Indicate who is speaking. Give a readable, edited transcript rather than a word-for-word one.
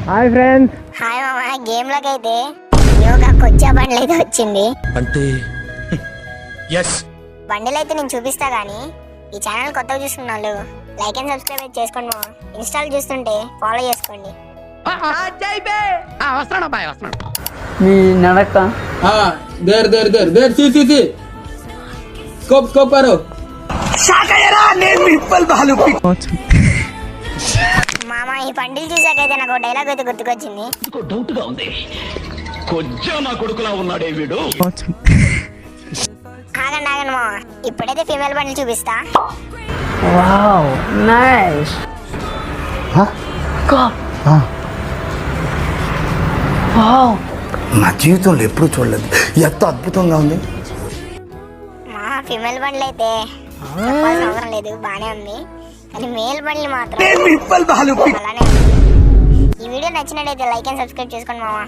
Speaker 1: Hi friends.
Speaker 2: Hi మామ. Game లోకి అయితే న్యూగా కొచ్చా బండిల్ అయితే వచ్చింది.
Speaker 3: అంటే
Speaker 2: బండిల్ అయితే నేను చూపిస్తా గానీ ఈ ఛానల్ కొత్తగా చూస్తున్న వాళ్ళు లైక్ అండ్ సబ్స్క్రైబ్ చేసుకోండి మామ. ఇన్స్టాల్ చూస్తుంటే ఫాలో చేసుకోండి.
Speaker 4: మీ నడక
Speaker 5: देर देर देर देर सी सी सी स्कोप स्कोप करो
Speaker 2: మామ ఈ బండిల్ చూసాకైతే నాకు ఒక డైలాగ్ అయితే గుర్తుకొచ్చింది.
Speaker 3: డౌట్ గా ఉంది. కొజ్జా నా కొడుకులా ఉన్నాడే వీడు.
Speaker 2: ఆగండి ఆగండి మామ, ఇప్పుడైతే ఫీమేల్ బండిల్ చూపిస్తా.
Speaker 4: వావ్ నైస్ వావ్
Speaker 6: నా జీవితంలో ఎప్పుడూ చూడలేదు, ఎంత అద్భుతంగా ఉంది.
Speaker 2: మా ఫీమేల్ బండిల్ అయితే చెప్పాల్సిన అవసరం లేదు, బానే ఉంది. కానీ మేల్ బండిల్ మాత్రం అలానే ఉంది. ఈ వీడియో నచ్చినట్టయితే లైక్ అండ్ సబ్స్క్రైబ్ చేసుకోండి మామ.